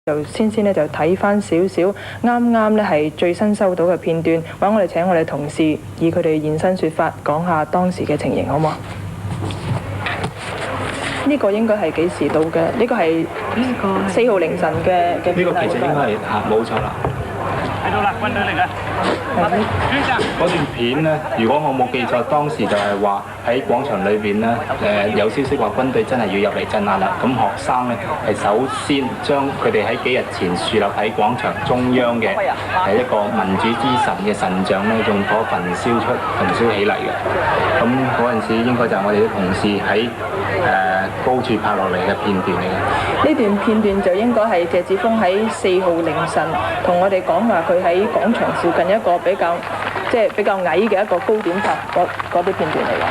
就先咧就睇翻少少啱啱咧係最新收到嘅片段，揾我哋請我哋同事以佢哋現身說法，講下當時嘅情形，好唔好？呢個應該係幾時到嘅？呢個係4號凌晨嘅呢個其實應該係冇錯啦。喺度啦，軍隊嚟嘅。嗰段片呢，如果我冇記錯，當時就係話喺廣場裏邊呢，有消息話軍隊真係要入嚟鎮壓啦。咁學生呢，係首先將佢哋喺幾日前樹立喺廣場中央嘅係一個民主之神嘅神像呢，用火焚燒起嚟嘅。咁嗰陣時應該就係我哋啲同事喺高處拍落嚟嘅片段嚟嘅。呢段片段就應該係謝志峰喺4號凌晨同我哋講話，佢喺廣場附近一個比較矮嘅一個高點拍嗰啲片段嚟嘅。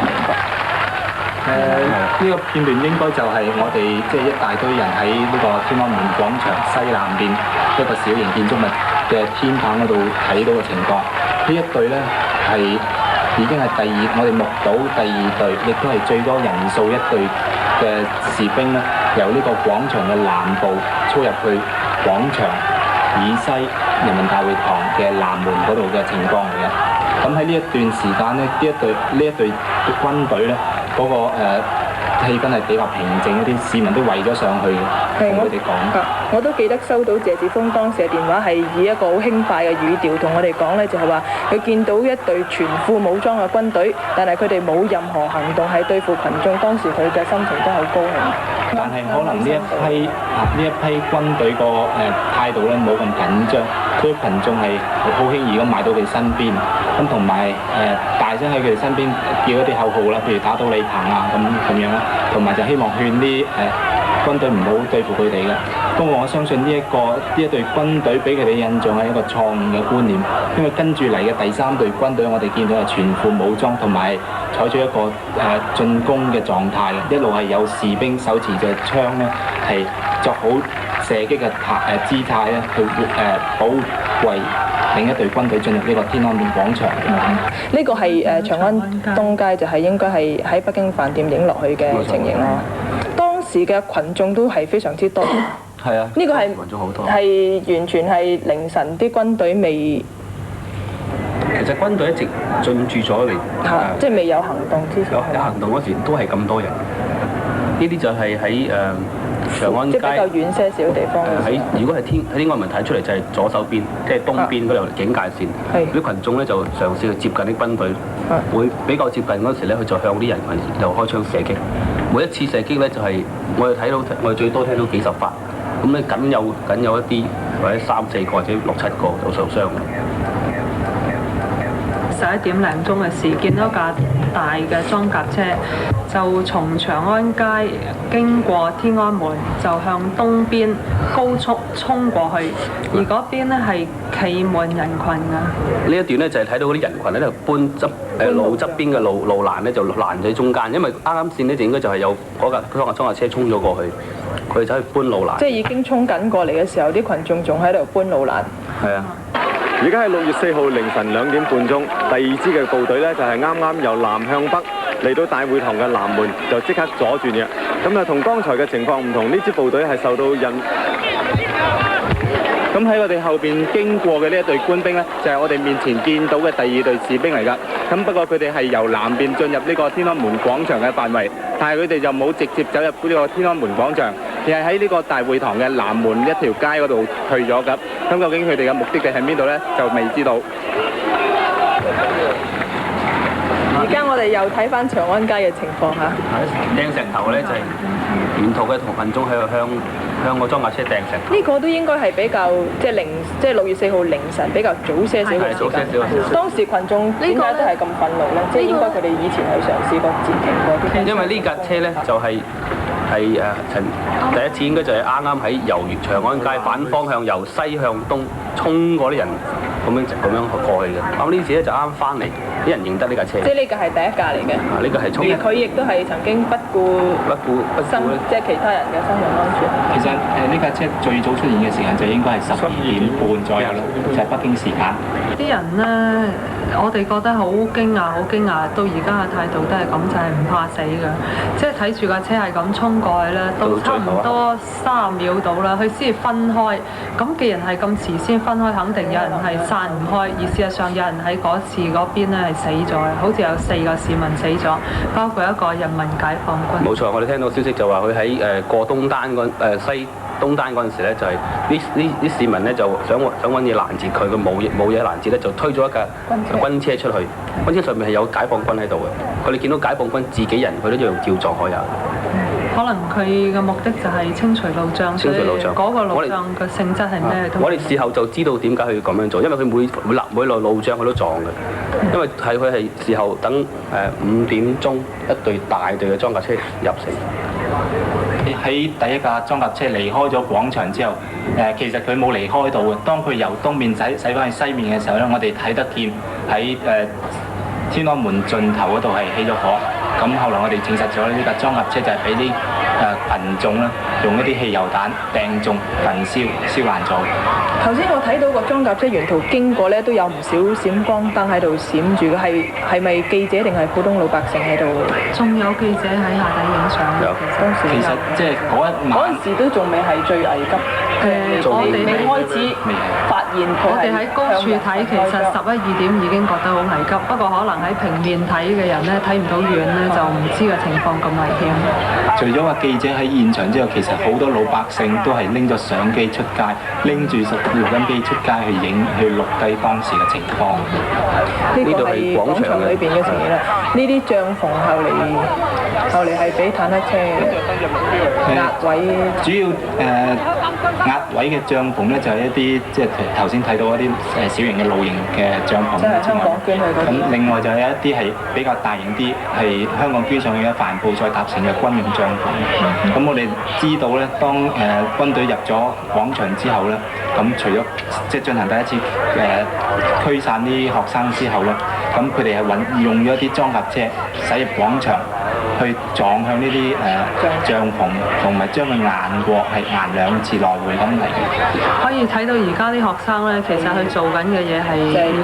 呢個片段應該就係我哋一大堆人喺呢個天安門廣場西南邊一個小型建築物嘅天棚嗰度睇到嘅情況。呢一隊呢係已經係我哋目睹第二隊，亦都係最多人數一隊嘅士兵呢，由呢個廣場嘅南部衝入去廣場以西人民大會堂嘅南門嗰度嘅情況嚟嘅。咁喺呢一段時間呢，呢一隊軍隊呢，嗰個氣氛係比較平靜一啲，市民都圍咗上去嘅，同佢哋講。我都記得收到謝志峰當時嘅電話，係以一個好輕快嘅語調同我哋講呢，就係話佢見到一隊全副武裝嘅軍隊，但係佢哋冇任何行動係對付群眾。當時佢嘅心情都好高興。但係可能呢一批軍隊個態度咧冇咁緊張，所以群眾係好輕易咁埋到佢身邊，咁同埋大聲喺佢哋身邊叫一啲口號啦，譬如打倒李鵬啊咁樣啦，同埋就希望勸啲軍隊唔好對付佢哋嘅。不過我相信呢一隊軍隊俾佢哋印象係一個錯誤嘅觀念，因為跟住嚟嘅第3隊軍隊，我哋見到係全副武裝，同埋採取一個進攻嘅狀態，一路係有士兵手持著槍咧，係作好射擊嘅姿態咧，去保衛另一隊軍隊進入呢個天安門廣場。呢個係長安東街，就係應該係喺北京飯店影落去嘅情形咯。當時嘅群眾都係非常之多。係啊，呢個係群眾好多，係完全係凌晨啲軍隊未。其實軍隊一直進駐咗嚟，即係未有行動之前。有行動嗰時都係咁多人。呢啲就係喺長安街，即係比較遠些少嘅地方。如果係天安門睇出嚟就係左手邊，即係東邊嗰條警戒線。啲群眾咧就嘗試去接近啲軍隊，會比較接近嗰時咧，佢就向啲人群就開槍射擊。每一次射擊咧就係我哋最多聽到幾10發。咁咧僅有一啲或者3、4個或者6、7個有受傷。11點零鐘嘅時，見到架大嘅裝甲車就從長安街經過天安門，就向東邊高速衝過去，而嗰邊呢係企滿人群㗎。呢一段呢，就係睇到嗰啲人群喺度搬路側邊嘅路欄咧就攔喺中間，因為啱先呢，就應該就係有嗰架裝甲車衝咗過去。佢走去搬路欄，即係已經衝緊過嚟嘅時候，啲群眾仲喺度搬路欄。係啊！而家係6月4號凌晨2點半鐘，第2支嘅部隊呢，就係啱啱由南向北嚟到大會堂嘅南門，就即刻左轉嘅。咁啊，同剛才嘅情況唔同，呢支部隊係受到咁喺我哋後邊經過嘅呢一隊官兵呢，就係我哋面前見到嘅第2隊士兵嚟㗎。咁不過佢哋係由南邊進入呢個天安門廣場嘅範圍，但係佢哋就冇直接走入呢個天安門廣場，而係喺呢個大會堂嘅南門一條街嗰度去咗㗎。咁究竟佢哋嘅目的地喺邊度呢？就未知道。而家我哋又睇翻長安街嘅情況嚇。掟石頭咧就係沿途嘅同群眾喺度向個裝甲車掟石頭。呢個都應該係比較即係6月4號凌晨比較早些少嘅時間。當時群眾點解都係咁憤怒咧？即係應該佢哋以前係嘗試過截停過啲。因為呢架車咧就係第一次應該就係啱喺由長安街反方向由西向東衝過啲人咁樣過去嘅。咁呢次咧就啱翻嚟，啲人認得呢架車。即係呢個係第一架嚟嘅。呢個係衝。而佢亦都係曾經不顧即係其他人嘅生命安全。其實呢架車最早出現嘅時間就應該係12點半左右啦，就係北京時間。啲人呢，我哋覺得好驚訝，好驚訝，到而家嘅態度都係咁，就係唔怕死嘅，即係睇住架車係咁衝過去咧，到差唔多30秒到啦，佢先至分開。咁既然係咁遲先分開，肯定有人係散唔開，而事實上有人喺嗰次嗰邊咧係死咗嘅，好似有4個市民死咗，包括一個人民解放軍。冇錯，我哋聽到消息就話佢喺過東單西東單嗰陣時咧，就係啲市民咧就想揾嘢攔截佢，佢冇嘢攔截咧，就推咗一架軍車出去。軍車上面係有解放軍喺度嘅，佢哋見到解放軍自己人，佢都一樣照撞海牙。可能佢嘅目的就係清除路障，所以嗰個路障嘅性質係咩？我哋事後就知道點解佢要咁樣做，因為佢每路路障佢都撞嘅，因為佢係事後等5點鐘一隊大隊嘅裝甲車入城。喺第一架裝甲車離開咗廣場之後，其實佢冇離開到嘅。當佢由東面駛翻去西面嘅時候咧，我哋睇得見喺天安門盡頭嗰度係起咗火。咁後來我哋證實咗呢架裝甲車就係俾啲群眾咧用一啲汽油彈掟中焚燒爛咗。頭先我睇到個裝甲車沿途經過咧，都有唔少閃光燈喺度閃住嘅，係咪記者定係普通老百姓喺度？仲有記者喺下底影相。其實即係嗰陣時都仲未係最危急。我哋未開始發現佢。我哋喺高處睇，其實11、2點已經覺得好危急。不過可能喺平面睇嘅人咧，睇唔到遠咧，就唔知個情況咁危險。除咗話記者喺現場之後，其實好多老百姓都係拎咗相機出街，拎住錄音機出街去錄低當時嘅情況。呢個係廣場裏邊嘅情形啦。呢啲帳篷後嚟係俾坦克車壓位。主要壓位嘅帳篷咧，就係一啲即係頭先睇到一啲小型嘅露營嘅帳篷。即係香港捐去嗰啲。咁另外就有一啲係比較大型啲，係香港捐上去嘅帆布再搭成嘅軍用帳篷。咁我哋知道咧，當軍隊入咗廣場之後咧，咁除咗即係進行第一次驅散啲學生之後咧，咁佢哋係用咗一啲裝甲車駛入廣場，去撞向呢啲帳篷，同埋將佢硬過，係硬2次來回咁嚟。可以睇到而家啲學生咧，其實佢做緊嘅嘢係而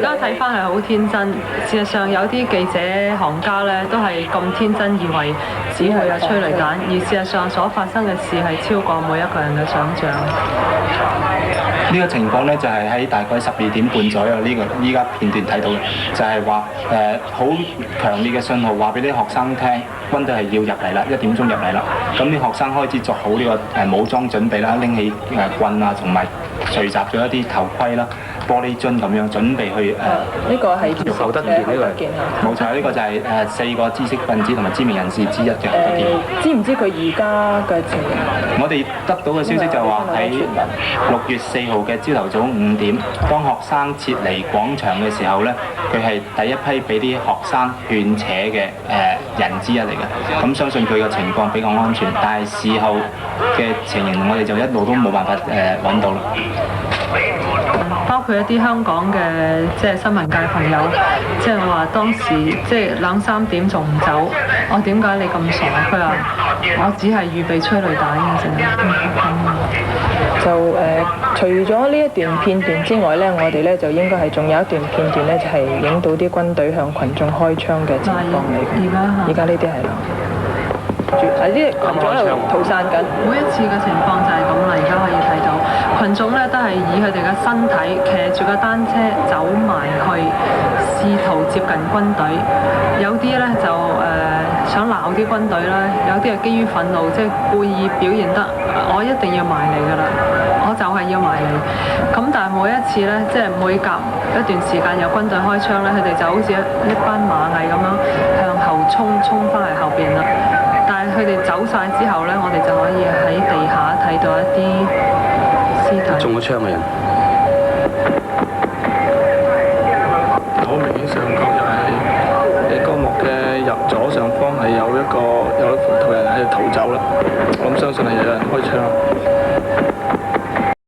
家睇翻係好天真。事實上有啲記者行家咧都係咁天真，以為只會有催淚彈，而事實上所發生嘅事係超過每一個人嘅想像。呢個情況咧就係喺大概12點半左右，依家片段睇到嘅，就係話好強烈嘅信號話俾啲學生聽，軍隊係要入嚟啦，1點鐘入嚟啦。咁啲學生開始做好呢個武裝準備啦，拎起棍啊，同埋聚集咗一啲頭盔啦、玻璃樽咁樣，準備去呢個係侯德健呢個冇錯，呢個就係4個知識分子同埋知名人士之一嘅侯德健。知唔知佢而家嘅情形？我哋得到嘅消息就話喺6月4號嘅朝頭早5點，當學生撤離廣場嘅時候呢，佢係第一批俾啲學生勸扯嘅人之一嚟嘅。咁相信佢嘅情況比較安全，但係事後嘅情形我哋就一路都冇辦法揾到啦。包括一啲香港嘅即係新聞界朋友，即係話當時即係2、3點仲唔走，我點解你咁傻？佢話我只係預備催淚彈嘅啫。就除咗呢一段片段之外咧，我哋咧就應該係仲有一段片段咧，就係影到啲軍隊向群眾開槍嘅情況嚟嘅。而家呢啲係啦。呢啲群眾喺度逃散緊。每一次嘅情況就係咁啦，而家可以睇到群眾咧都係以佢哋嘅身體騎住個單車走埋去，試圖接近軍隊。有啲咧就想鬧啲軍隊啦，有啲係基於憤怒，即係故意表現得我一定要埋嚟㗎啦，我就係要埋嚟。咁但係每一次咧，即係每隔一段時間有軍隊開槍咧，佢哋就好似一班螞蟻咁樣向後衝翻去後邊啦。但係佢哋走晒之後咧，我哋就可以喺地下睇到一啲屍體。中咗槍嘅人。好明顯上角就係光幕嘅入左上方係有一途人喺度逃走啦。我諗相信係有人開槍。